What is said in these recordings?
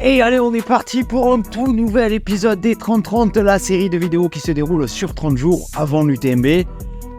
Et allez, on est parti pour un tout nouvel épisode des 30-30, la série de vidéos qui se déroule sur 30 jours avant l'UTMB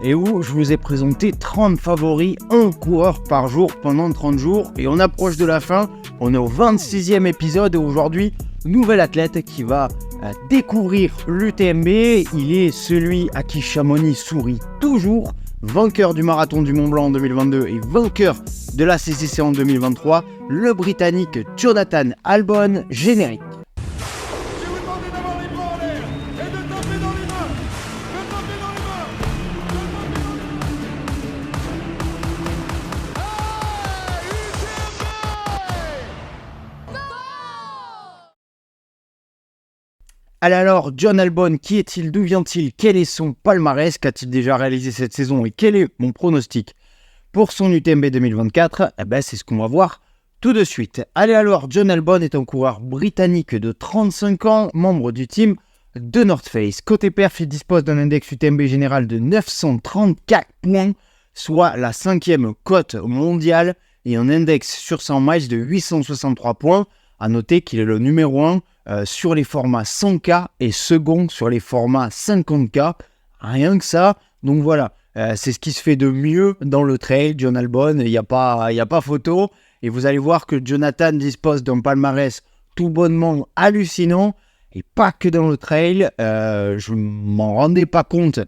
et où je vous ai présenté 30 favoris, un coureur par jour pendant 30 jours. Et on approche de la fin, on est au 26e épisode et aujourd'hui, nouvel athlète qui va découvrir l'UTMB. Il est celui à qui Chamonix sourit toujours, vainqueur du marathon du Mont Blanc en 2022 et vainqueur de la CCC en 2023, le Britannique Jonathan Albon, générique. Je vais vous demander d'avoir les bras en l'air et de taper dans les mains. De taper dans les mains. Allez alors, John Albon, qui est-il? D'où vient-il? Quel est son palmarès? Qu'a-t-il déjà réalisé cette saison? Et quel est mon pronostic pour son UTMB 2024? C'est ce qu'on va voir tout de suite. Allez alors, John Albon est un coureur britannique de 35 ans, membre du team de North Face. Côté perf, il dispose d'un index UTMB général de 934 points, soit la 5e cote mondiale, et un index sur 100 miles de 863 points. A noter qu'il est le numéro 1 sur les formats 100K et second sur les formats 50K. Rien que ça. Donc voilà, c'est ce qui se fait de mieux dans le trail. John Albon, il n'y a pas photo. Et vous allez voir que Jonathan dispose d'un palmarès tout bonnement hallucinant. Et pas que dans le trail. Je ne m'en rendais pas compte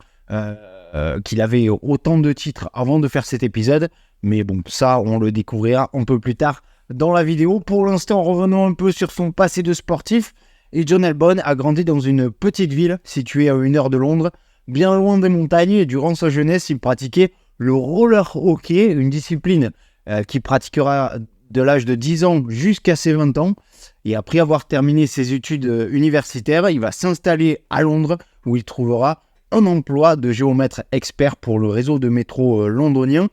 qu'il avait autant de titres avant de faire cet épisode. Mais bon, ça, on le découvrira un peu plus tard dans la vidéo. Pour l'instant, revenons un peu sur son passé de sportif. Et John Albon a grandi dans une petite ville située à 1 heure de Londres, bien loin des montagnes. Et durant sa jeunesse, il pratiquait le roller hockey, une discipline qu'il pratiquera de l'âge de 10 ans jusqu'à ses 20 ans. Et après avoir terminé ses études universitaires, il va s'installer à Londres où il trouvera un emploi de géomètre expert pour le réseau de métro londonien.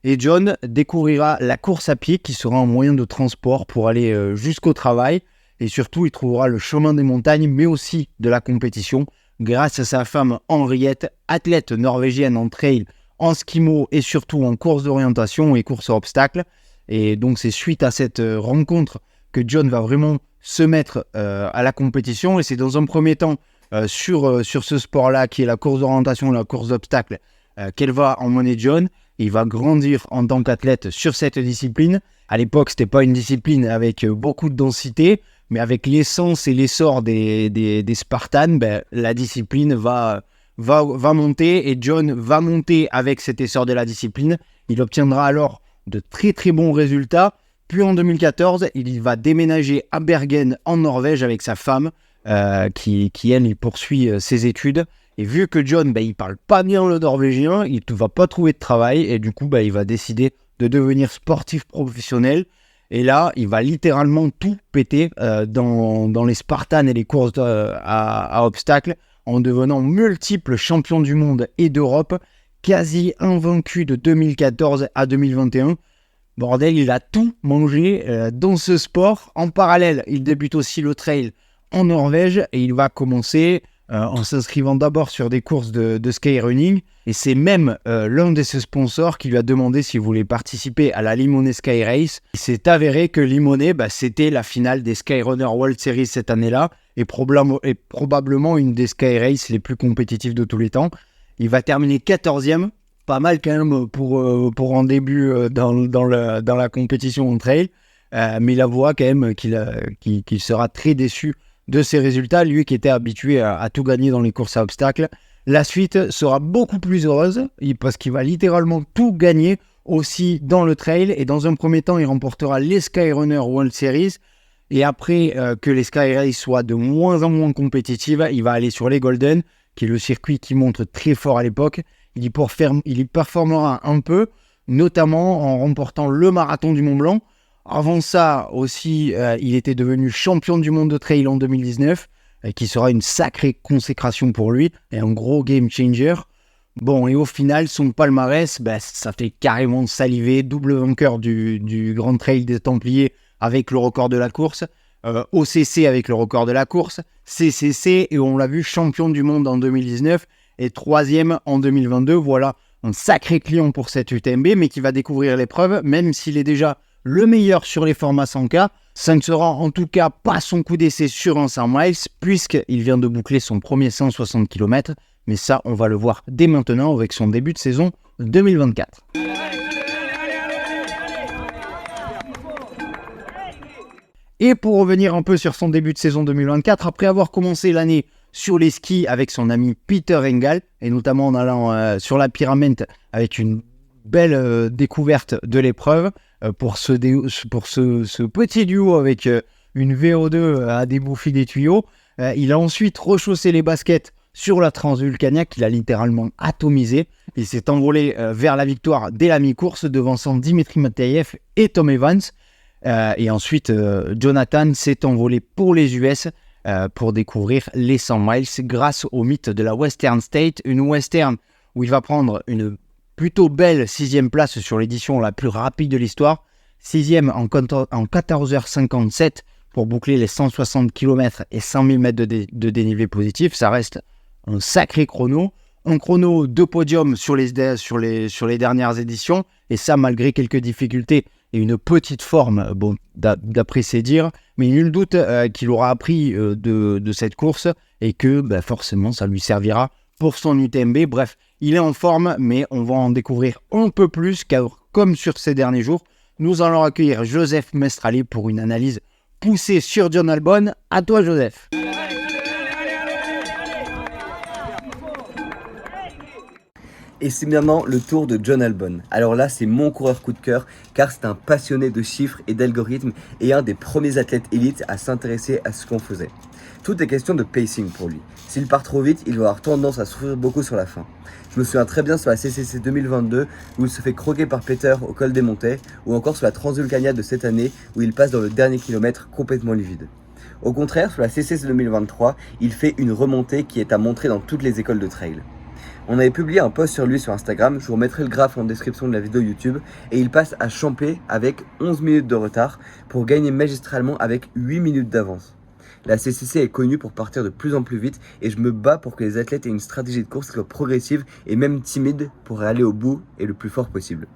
Et John découvrira la course à pied qui sera un moyen de transport pour aller jusqu'au travail. Et surtout, il trouvera le chemin des montagnes, mais aussi de la compétition, grâce à sa femme Henriette, athlète norvégienne en trail, en skimo et surtout en course d'orientation et course à obstacles. Et donc, c'est suite à cette rencontre que John va vraiment se mettre à la compétition. Et c'est dans un premier temps sur ce sport-là, qui est la course d'orientation et la course d'obstacles, qu'elle va emmener John. Il va grandir en tant qu'athlète sur cette discipline. À l'époque, c'était pas une discipline avec beaucoup de densité, mais avec l'essence et l'essor des Spartans, la discipline va monter et John va monter avec cet essor de la discipline. Il obtiendra alors de très très bons résultats. Puis en 2014, il va déménager à Bergen en Norvège avec sa femme qui elle, il poursuit ses études. Et vu que John, il parle pas bien le norvégien, il ne va pas trouver de travail et du coup, il va décider de devenir sportif professionnel. Et là, il va littéralement tout péter dans les Spartans et les courses à obstacles en devenant multiple champion du monde et d'Europe, quasi invaincu de 2014 à 2021. Bordel, il a tout mangé dans ce sport. En parallèle, il débute aussi le trail en Norvège et il va commencer en s'inscrivant d'abord sur des courses de skyrunning. Et c'est même l'un de ses sponsors qui lui a demandé s'il voulait participer à la Limone Sky Race. Il s'est avéré que Limone, c'était la finale des Skyrunner World Series cette année-là et probablement une des Sky Races les plus compétitives de tous les temps. Il va terminer 14e, pas mal quand même pour un début dans la compétition en trail. Mais il avoua quand même qu'il sera très déçu de ses résultats, lui qui était habitué à tout gagner dans les courses à obstacles. La suite sera beaucoup plus heureuse parce qu'il va littéralement tout gagner aussi dans le trail. Et dans un premier temps, il remportera les Skyrunner World Series. Et après que les Sky Race soient de moins en moins compétitives, il va aller sur les Golden, qui est le circuit qui montre très fort à l'époque. Il y performera un peu, notamment en remportant le marathon du Mont Blanc. Avant ça aussi, il était devenu champion du monde de trail en 2019, qui sera une sacrée consécration pour lui et un gros game changer. Bon, et au final, son palmarès, ça fait carrément saliver. Double vainqueur du Grand Trail des Templiers avec le record de la course, OCC avec le record de la course, CCC, et on l'a vu, champion du monde en 2019 et 3e en 2022. Voilà un sacré client pour cette UTMB, mais qui va découvrir l'épreuve, même s'il est déjà le meilleur sur les formats 100K, Ça ne sera en tout cas pas son coup d'essai sur un 100 miles, puisqu'il vient de boucler son premier 160 km, mais ça, on va le voir dès maintenant avec son début de saison 2024. Et pour revenir un peu sur son début de saison 2024, après avoir commencé l'année sur les skis avec son ami Peter Engdahl, et notamment en allant sur la Pyramide avec une belle découverte de l'épreuve, pour ce petit duo avec une VO2 à débouffer des tuyaux, il a ensuite rechaussé les baskets sur la Transvulcania qu'il a littéralement atomisé. Il s'est envolé vers la victoire dès la mi-course, devançant Dimitri Mateev et Tom Evans. Et ensuite, Jonathan s'est envolé pour les US pour découvrir les 100 miles grâce au mythe de la Western State, une Western où il va prendre une plutôt belle 6e place sur l'édition la plus rapide de l'histoire, 6e en 14h57 pour boucler les 160 km et 100 000 mètres de dénivelé positif. Ça reste un sacré chrono, un chrono de podium sur les dernières éditions, et ça malgré quelques difficultés et une petite forme, bon, d'après ses dires, mais nul doute qu'il aura appris de cette course et que forcément ça lui servira pour son UTMB. Bref, il est en forme, mais on va en découvrir un peu plus, car comme sur ces derniers jours, nous allons accueillir Joseph Mestrali pour une analyse poussée sur Jon Albon. À toi Joseph. Et c'est maintenant le tour de Jon Albon. Alors là, c'est mon coureur coup de cœur, car c'est un passionné de chiffres et d'algorithmes et un des premiers athlètes élites à s'intéresser à ce qu'on faisait. Tout est question de pacing pour lui. S'il part trop vite, il va avoir tendance à souffrir beaucoup sur la fin. Je me souviens très bien sur la CCC 2022 où il se fait croquer par Peter au col des Montets, ou encore sur la Transvulcania de cette année où il passe dans le dernier kilomètre complètement livide. Au contraire, sur la CCC 2023, il fait une remontée qui est à montrer dans toutes les écoles de trail. On avait publié un post sur lui sur Instagram, je vous remettrai le graphe en description de la vidéo YouTube, et il passe à Champé avec 11 minutes de retard pour gagner magistralement avec 8 minutes d'avance. La CCC est connue pour partir de plus en plus vite et je me bats pour que les athlètes aient une stratégie de course qui soit progressive et même timide pour aller au bout et le plus fort possible.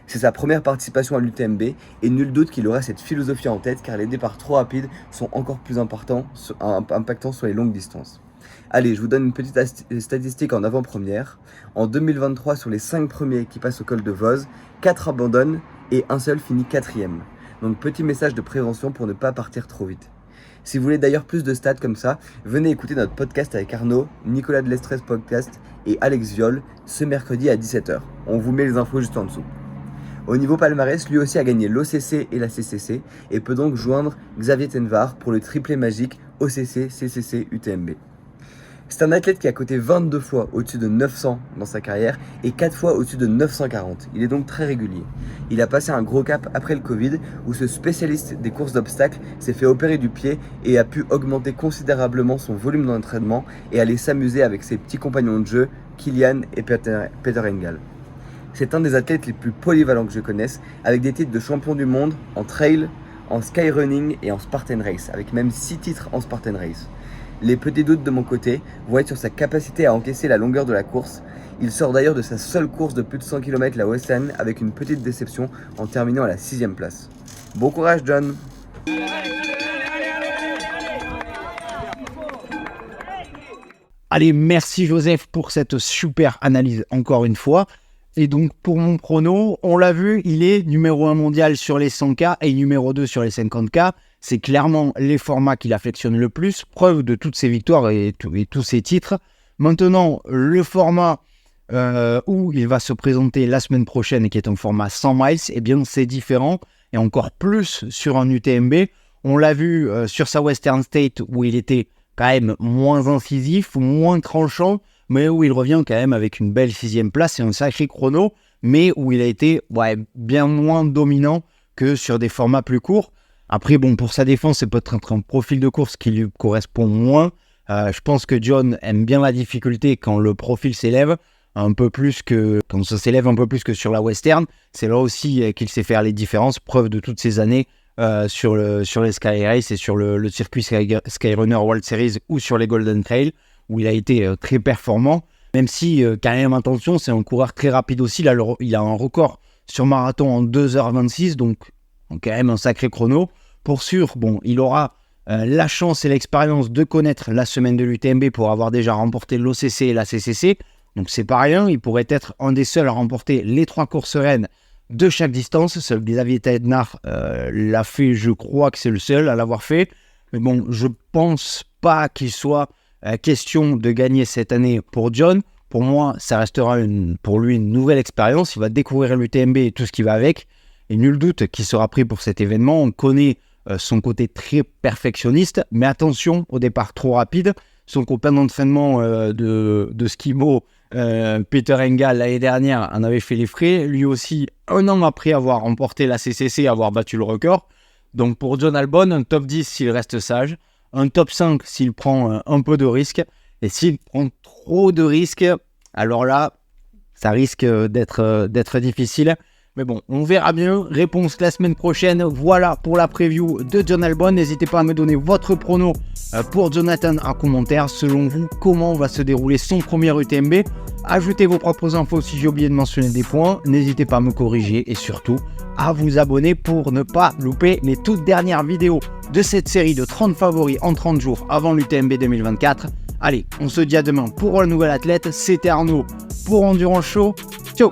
C'est sa première participation à l'UTMB et nul doute qu'il aura cette philosophie en tête car les départs trop rapides sont encore plus impactants sur les longues distances. Allez, je vous donne une petite statistique en avant-première. En 2023, sur les 5 premiers qui passent au col de Voz, 4 abandonnent et un seul finit 4e. Donc petit message de prévention pour ne pas partir trop vite. Si vous voulez d'ailleurs plus de stats comme ça, venez écouter notre podcast avec Arnaud, Nicolas de l'Estresse Podcast et Alex Viol ce mercredi à 17h. On vous met les infos juste en dessous. Au niveau palmarès, lui aussi a gagné l'OCC et la CCC et peut donc joindre Xavier Tenvar pour le triplé magique OCC, CCC, UTMB. C'est un athlète qui a coté 22 fois au-dessus de 900 dans sa carrière et 4 fois au-dessus de 940. Il est donc très régulier. Il a passé un gros cap après le Covid où ce spécialiste des courses d'obstacles s'est fait opérer du pied et a pu augmenter considérablement son volume d'entraînement et aller s'amuser avec ses petits compagnons de jeu, Kilian et Peter Engdahl. C'est un des athlètes les plus polyvalents que je connaisse, avec des titres de champion du monde en trail, en skyrunning et en Spartan Race, avec même 6 titres en Spartan Race. Les petits doutes de mon côté vont être sur sa capacité à encaisser la longueur de la course. Il sort d'ailleurs de sa seule course de plus de 100 km, la Western, avec une petite déception en terminant à la 6e place. Bon courage John. Allez, merci Joseph pour cette super analyse encore une fois. Et donc pour mon prono, on l'a vu, il est numéro 1 mondial sur les 100K et numéro 2 sur les 50K. C'est clairement les formats qu'il affectionne le plus, preuve de toutes ses victoires et tous ses titres. Maintenant, le format où il va se présenter la semaine prochaine et qui est un format 100 miles, eh bien c'est différent et encore plus sur un UTMB. On l'a vu sur sa Western State où il était quand même moins incisif, moins tranchant, mais où il revient quand même avec une belle 6e place et un sacré chrono, mais où il a été bien moins dominant que sur des formats plus courts. Après, bon, pour sa défense, c'est peut-être un profil de course qui lui correspond moins. Je pense que Jon aime bien la difficulté quand le profil s'élève un peu plus que quand ça s'élève un peu plus que sur la Western. C'est là aussi qu'il sait faire les différences, preuve de toutes ces années sur les Sky Race et sur le circuit Skyrunner World Series ou sur les Golden Trail, où il a été très performant. Même si, quand même, attention, c'est un coureur très rapide aussi. Il a un record sur marathon en 2h26, donc quand même un sacré chrono. pour sûr, bon, il aura la chance et l'expérience de connaître la semaine de l'UTMB pour avoir déjà remporté l'OCC et la CCC. Donc c'est pas rien, il pourrait être un des seuls à remporter les 3 courses reines de chaque distance. Seul Xavier Taednar l'a fait, je crois que c'est le seul à l'avoir fait. Mais bon, je pense pas qu'il soit question de gagner cette année pour John. Pour moi, ça restera pour lui une nouvelle expérience. Il va découvrir l'UTMB et tout ce qui va avec. Et nul doute qu'il sera pris pour cet événement. On connaît son côté très perfectionniste, mais attention au départ trop rapide. Son copain d'entraînement de skimo, Peter Engel, l'année dernière, en avait fait les frais. Lui aussi, un an après avoir remporté la CCC, avoir battu le record. Donc pour John Albon, un top 10 s'il reste sage, un top 5 s'il prend un peu de risque. Et s'il prend trop de risques, alors là, ça risque d'être difficile. Mais bon, on verra bien. Réponse la semaine prochaine. Voilà pour la preview de John Albon. N'hésitez pas à me donner votre prono pour Jonathan en commentaire. Selon vous, comment va se dérouler son premier UTMB? Ajoutez vos propres infos si j'ai oublié de mentionner des points. N'hésitez pas à me corriger et surtout à vous abonner pour ne pas louper les toutes dernières vidéos de cette série de 30 favoris en 30 jours avant l'UTMB 2024. Allez, on se dit à demain pour un nouvel athlète. C'était Arnaud pour Endurance Show. Ciao!